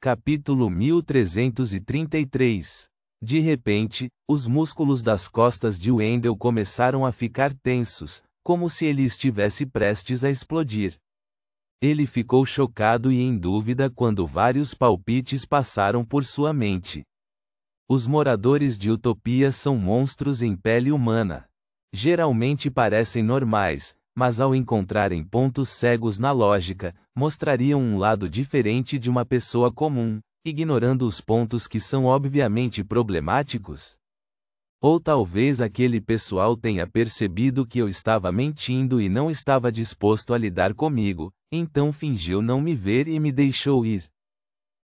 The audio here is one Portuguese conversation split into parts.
Capítulo 1333. De repente, os músculos das costas de Wendell começaram a ficar tensos, como se ele estivesse prestes a explodir. Ele ficou chocado e em dúvida quando vários palpites passaram por sua mente. Os moradores de Utopia são monstros em pele humana. Geralmente parecem normais, mas ao encontrarem pontos cegos na lógica, mostrariam um lado diferente de uma pessoa comum, ignorando os pontos que são obviamente problemáticos. Ou talvez aquele pessoal tenha percebido que eu estava mentindo e não estava disposto a lidar comigo, então fingiu não me ver e me deixou ir.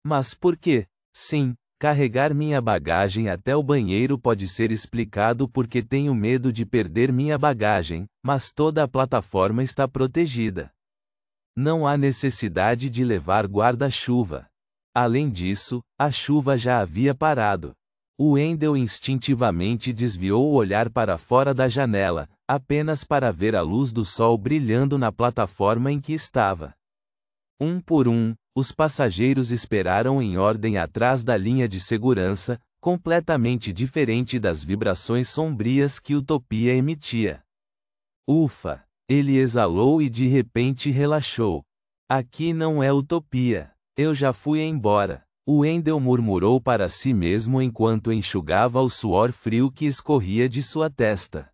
Mas por quê? Sim, carregar minha bagagem até o banheiro pode ser explicado porque tenho medo de perder minha bagagem, mas toda a plataforma está protegida. Não há necessidade de levar guarda-chuva. Além disso, a chuva já havia parado. Wendell instintivamente desviou o olhar para fora da janela, apenas para ver a luz do sol brilhando na plataforma em que estava. Um por um, os passageiros esperaram em ordem atrás da linha de segurança, completamente diferente das vibrações sombrias que Utopia emitia. Ufa! Ele exalou e de repente relaxou. Aqui não é Utopia. Eu já fui embora. Wendell murmurou para si mesmo enquanto enxugava o suor frio que escorria de sua testa.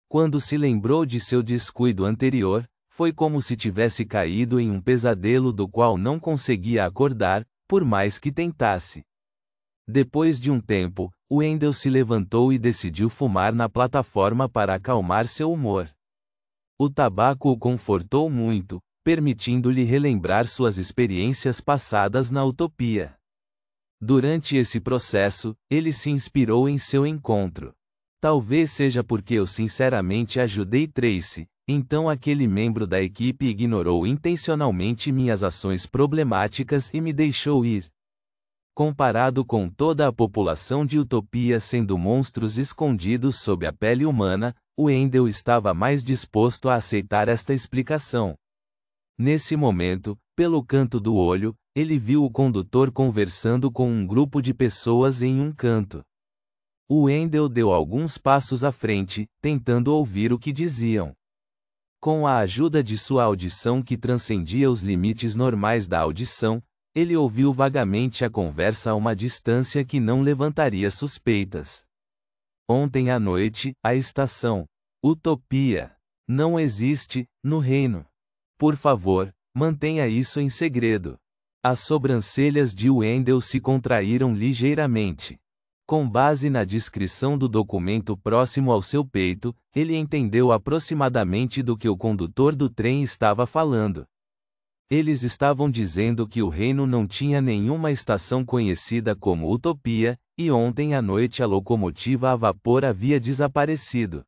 Quando se lembrou de seu descuido anterior, foi como se tivesse caído em um pesadelo do qual não conseguia acordar, por mais que tentasse. Depois de um tempo, Wendell se levantou e decidiu fumar na plataforma para acalmar seu humor. O tabaco o confortou muito, permitindo-lhe relembrar suas experiências passadas na Utopia. Durante esse processo, ele se inspirou em seu encontro. Talvez seja porque eu sinceramente ajudei Tracy, então aquele membro da equipe ignorou intencionalmente minhas ações problemáticas e me deixou ir. Comparado com toda a população de Utopia sendo monstros escondidos sob a pele humana, Wendell estava mais disposto a aceitar esta explicação. Nesse momento, pelo canto do olho, ele viu o condutor conversando com um grupo de pessoas em um canto. Wendell deu alguns passos à frente, tentando ouvir o que diziam. Com a ajuda de sua audição que transcendia os limites normais da audição, ele ouviu vagamente a conversa a uma distância que não levantaria suspeitas. Ontem à noite, a estação Utopia não existe no reino. Por favor, mantenha isso em segredo. As sobrancelhas de Wendell se contraíram ligeiramente. Com base na descrição do documento próximo ao seu peito, ele entendeu aproximadamente do que o condutor do trem estava falando. Eles estavam dizendo que o reino não tinha nenhuma estação conhecida como Utopia, e ontem à noite a locomotiva a vapor havia desaparecido.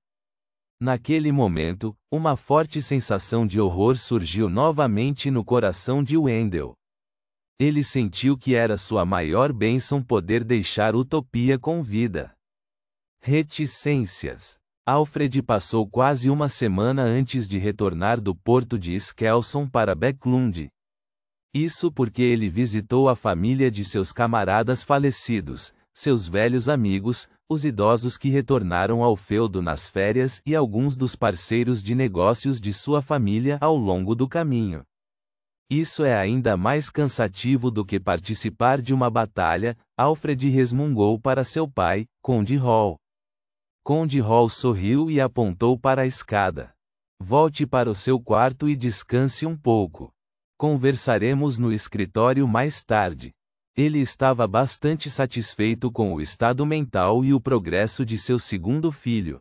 Naquele momento, uma forte sensação de horror surgiu novamente no coração de Wendell. Ele sentiu que era sua maior bênção poder deixar Utopia com vida. Reticências. Alfred passou quase uma semana antes de retornar do porto de Skelson para Backlund. Isso porque ele visitou a família de seus camaradas falecidos, seus velhos amigos, os idosos que retornaram ao feudo nas férias e alguns dos parceiros de negócios de sua família ao longo do caminho. Isso é ainda mais cansativo do que participar de uma batalha, Alfred resmungou para seu pai, Conde Hall. Conde Hall sorriu e apontou para a escada. Volte para o seu quarto e descanse um pouco. Conversaremos no escritório mais tarde. Ele estava bastante satisfeito com o estado mental e o progresso de seu segundo filho.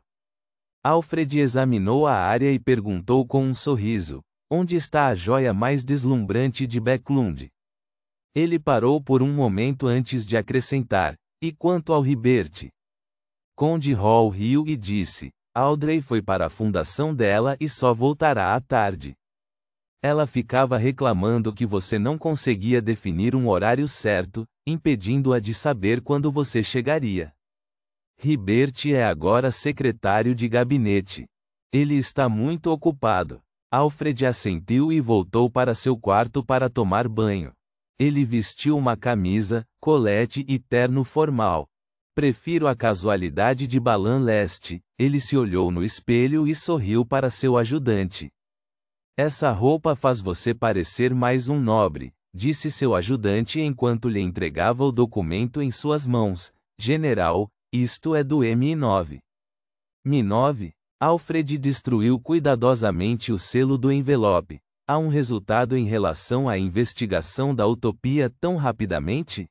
Alfred examinou a área e perguntou com um sorriso: onde está a joia mais deslumbrante de Backlund? Ele parou por um momento antes de acrescentar: e quanto ao Ribert? Conde Hall riu e disse: Audrey foi para a fundação dela e só voltará à tarde. Ela ficava reclamando que você não conseguia definir um horário certo, impedindo-a de saber quando você chegaria. Ribert é agora secretário de gabinete. Ele está muito ocupado. Alfred assentiu e voltou para seu quarto para tomar banho. Ele vestiu uma camisa, colete e terno formal. Prefiro a casualidade de Balan Leste. Ele se olhou no espelho e sorriu para seu ajudante. Essa roupa faz você parecer mais um nobre, disse seu ajudante enquanto lhe entregava o documento em suas mãos. General, isto é do Mi-9. Mi-9? Alfred destruiu cuidadosamente o selo do envelope. Há um resultado em relação à investigação da utopia tão rapidamente?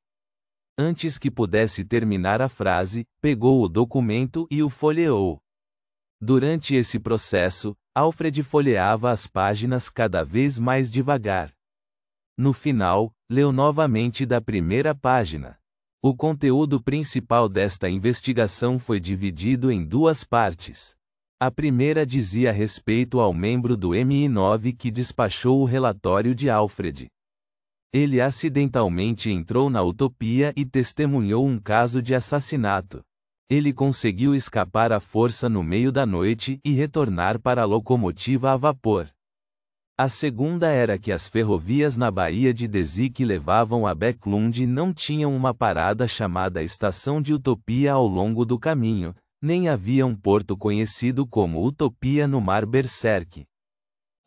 Antes que pudesse terminar a frase, pegou o documento e o folheou. Durante esse processo, Alfred folheava as páginas cada vez mais devagar. No final, leu novamente da primeira página. O conteúdo principal desta investigação foi dividido em duas partes. A primeira dizia respeito ao membro do Mi-9 que despachou o relatório de Alfred. Ele acidentalmente entrou na utopia e testemunhou um caso de assassinato. Ele conseguiu escapar à força no meio da noite e retornar para a locomotiva a vapor. A segunda era que as ferrovias na Baía de Desi que levavam a Bäcklund não tinham uma parada chamada Estação de Utopia ao longo do caminho, nem havia um porto conhecido como Utopia no Mar Berserk.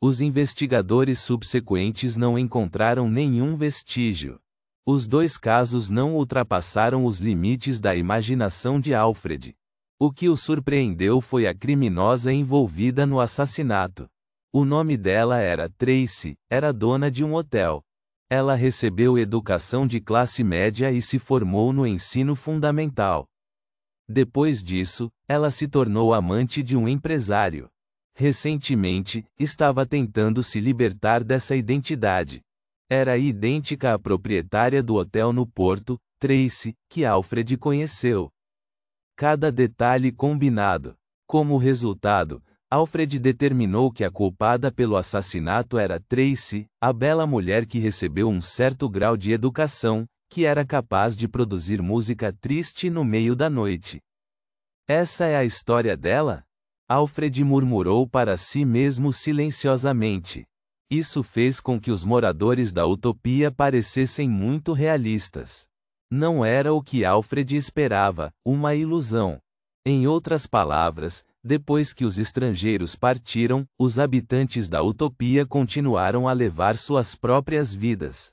Os investigadores subsequentes não encontraram nenhum vestígio. Os dois casos não ultrapassaram os limites da imaginação de Alfred. O que o surpreendeu foi a criminosa envolvida no assassinato. O nome dela era Tracy, era dona de um hotel. Ela recebeu educação de classe média e se formou no ensino fundamental. Depois disso, ela se tornou amante de um empresário. Recentemente, estava tentando se libertar dessa identidade. Era idêntica à proprietária do hotel no Porto, Tracy, que Alfred conheceu. Cada detalhe combinado. Como resultado, Alfred determinou que a culpada pelo assassinato era Tracy, a bela mulher que recebeu um certo grau de educação, que era capaz de produzir música triste no meio da noite. Essa é a história dela? Alfred murmurou para si mesmo silenciosamente. Isso fez com que os moradores da utopia parecessem muito realistas. Não era o que Alfred esperava, uma ilusão. Em outras palavras, depois que os estrangeiros partiram, os habitantes da utopia continuaram a levar suas próprias vidas.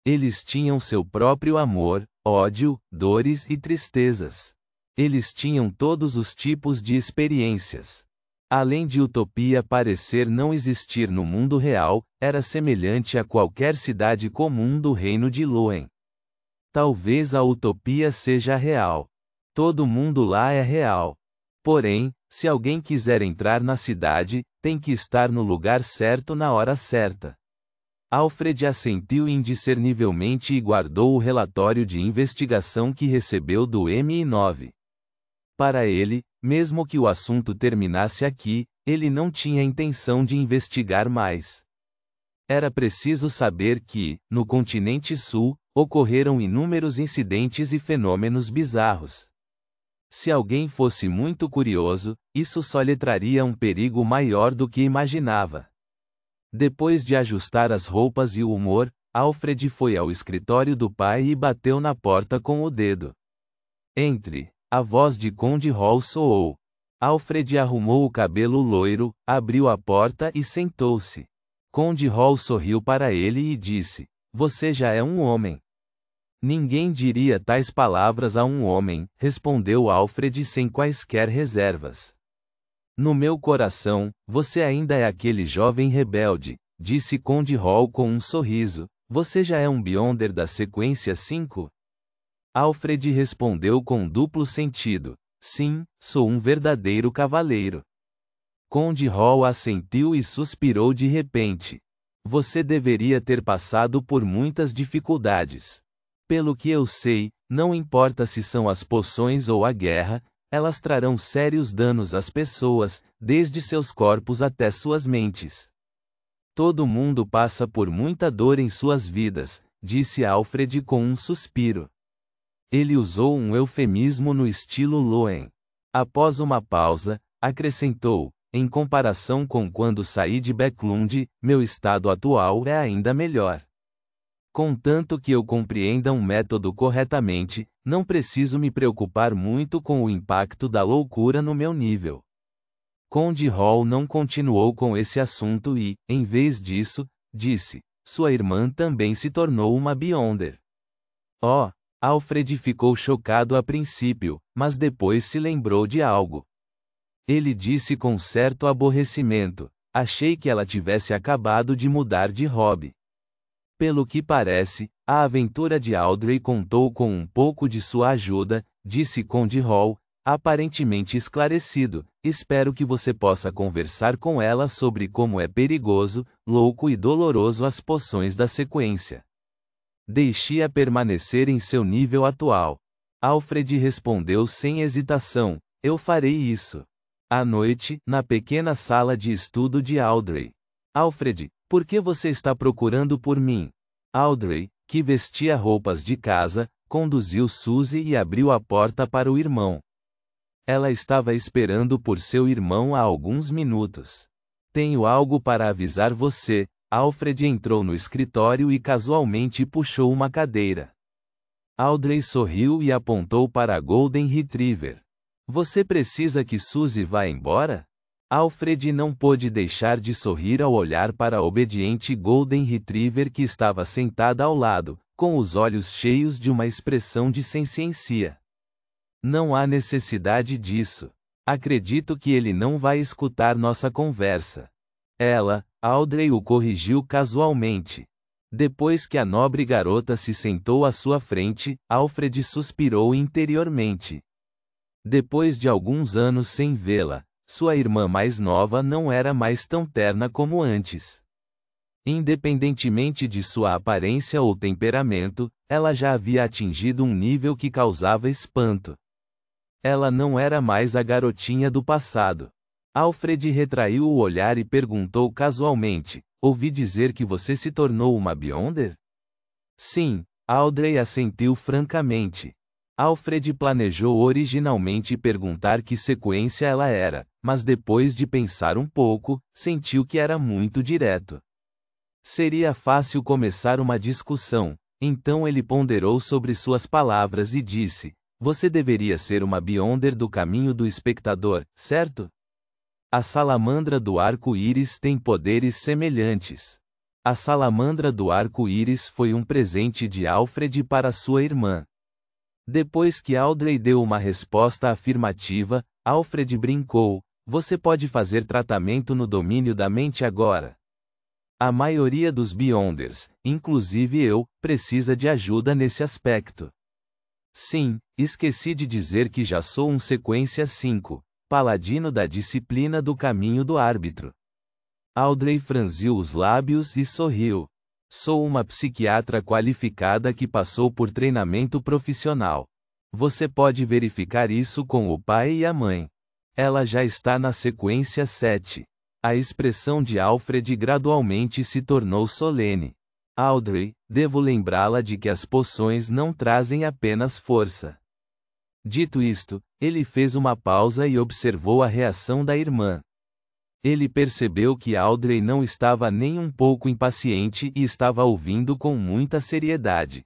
Eles tinham seu próprio amor, ódio, dores e tristezas. Eles tinham todos os tipos de experiências. Além de utopia parecer não existir no mundo real, era semelhante a qualquer cidade comum do reino de Loen. Talvez a utopia seja real. Todo mundo lá é real. Porém, se alguém quiser entrar na cidade, tem que estar no lugar certo na hora certa. Alfred assentiu indiscernivelmente e guardou o relatório de investigação que recebeu do Mi-9. Para ele, mesmo que o assunto terminasse aqui, ele não tinha intenção de investigar mais. Era preciso saber que, no continente sul, ocorreram inúmeros incidentes e fenômenos bizarros. Se alguém fosse muito curioso, isso só lhe traria um perigo maior do que imaginava. Depois de ajustar as roupas e o humor, Alfred foi ao escritório do pai e bateu na porta com o dedo. Entre. A voz de Conde Hall soou. Alfred arrumou o cabelo loiro, abriu a porta e sentou-se. Conde Hall sorriu para ele e disse: "Você já é um homem." "Ninguém diria tais palavras a um homem", respondeu Alfred sem quaisquer reservas. "No meu coração, você ainda é aquele jovem rebelde", disse Conde Hall com um sorriso. "Você já é um Beyonder da sequência 5? Alfred respondeu com duplo sentido: "Sim, sou um verdadeiro cavaleiro." Conde Hall assentiu e suspirou de repente. "Você deveria ter passado por muitas dificuldades. Pelo que eu sei, não importa se são as poções ou a guerra, elas trarão sérios danos às pessoas, desde seus corpos até suas mentes. Todo mundo passa por muita dor em suas vidas", disse Alfred com um suspiro. Ele usou um eufemismo no estilo Loen. Após uma pausa, acrescentou: "Em comparação com quando saí de Bäcklund, meu estado atual é ainda melhor." Contanto que eu compreenda um método corretamente, não preciso me preocupar muito com o impacto da loucura no meu nível. Conde Hall não continuou com esse assunto e, em vez disso, disse: sua irmã também se tornou uma Beyonder. Oh! Alfred ficou chocado a princípio, mas depois se lembrou de algo. Ele disse com certo aborrecimento: achei que ela tivesse acabado de mudar de hobby. Pelo que parece, a aventura de Audrey contou com um pouco de sua ajuda, disse Conde Hall, aparentemente esclarecido. Espero que você possa conversar com ela sobre como é perigoso, louco e doloroso as poções da sequência. Deixe-a permanecer em seu nível atual. Alfred respondeu sem hesitação: eu farei isso. À noite, na pequena sala de estudo de Audrey. Alfred, por que você está procurando por mim? Audrey, que vestia roupas de casa, conduziu Suzy e abriu a porta para o irmão. Ela estava esperando por seu irmão há alguns minutos. Tenho algo para avisar você. Alfred entrou no escritório e casualmente puxou uma cadeira. Audrey sorriu e apontou para a Golden Retriever. Você precisa que Suzy vá embora? Alfred não pôde deixar de sorrir ao olhar para a obediente Golden Retriever que estava sentada ao lado, com os olhos cheios de uma expressão de senciência. Não há necessidade disso. Acredito que ele não vai escutar nossa conversa. Ela, Audrey o corrigiu casualmente. Depois que a nobre garota se sentou à sua frente, Alfred suspirou interiormente. Depois de alguns anos sem vê-la, sua irmã mais nova não era mais tão terna como antes. Independentemente de sua aparência ou temperamento, ela já havia atingido um nível que causava espanto. Ela não era mais a garotinha do passado. Alfred retraiu o olhar e perguntou casualmente: ouvi dizer que você se tornou uma Beyonder? Sim, Audrey assentiu francamente. Alfred planejou originalmente perguntar que sequência ela era, mas depois de pensar um pouco, sentiu que era muito direto. Seria fácil começar uma discussão, então ele ponderou sobre suas palavras e disse: você deveria ser uma Beyonder do caminho do espectador, certo? A salamandra do arco-íris tem poderes semelhantes. A salamandra do arco-íris foi um presente de Alfred para sua irmã. Depois que Audrey deu uma resposta afirmativa, Alfred brincou: você pode fazer tratamento no domínio da mente agora. A maioria dos Beyonders, inclusive eu, precisa de ajuda nesse aspecto. Sim, esqueci de dizer que já sou um sequência 5. Paladino da disciplina do caminho do árbitro. Audrey franziu os lábios e sorriu. Sou uma psiquiatra qualificada que passou por treinamento profissional. Você pode verificar isso com o pai e a mãe. Ela já está na sequência 7. A expressão de Alfred gradualmente se tornou solene. Audrey, devo lembrá-la de que as poções não trazem apenas força. Dito isto, ele fez uma pausa e observou a reação da irmã. Ele percebeu que Audrey não estava nem um pouco impaciente e estava ouvindo com muita seriedade.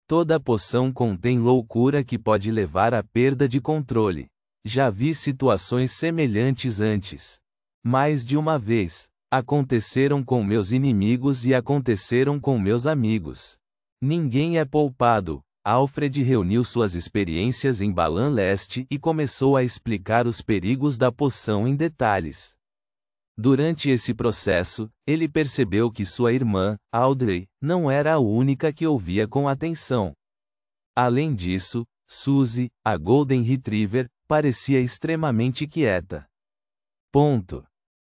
Toda poção contém loucura que pode levar à perda de controle. Já vi situações semelhantes antes. Mais de uma vez. Aconteceram com meus inimigos e aconteceram com meus amigos. Ninguém é poupado. Alfred reuniu suas experiências em Balan Leste e começou a explicar os perigos da poção em detalhes. Durante esse processo, ele percebeu que sua irmã, Audrey, não era a única que ouvia com atenção. Além disso, Suzy, a Golden Retriever, parecia extremamente quieta. Ponto.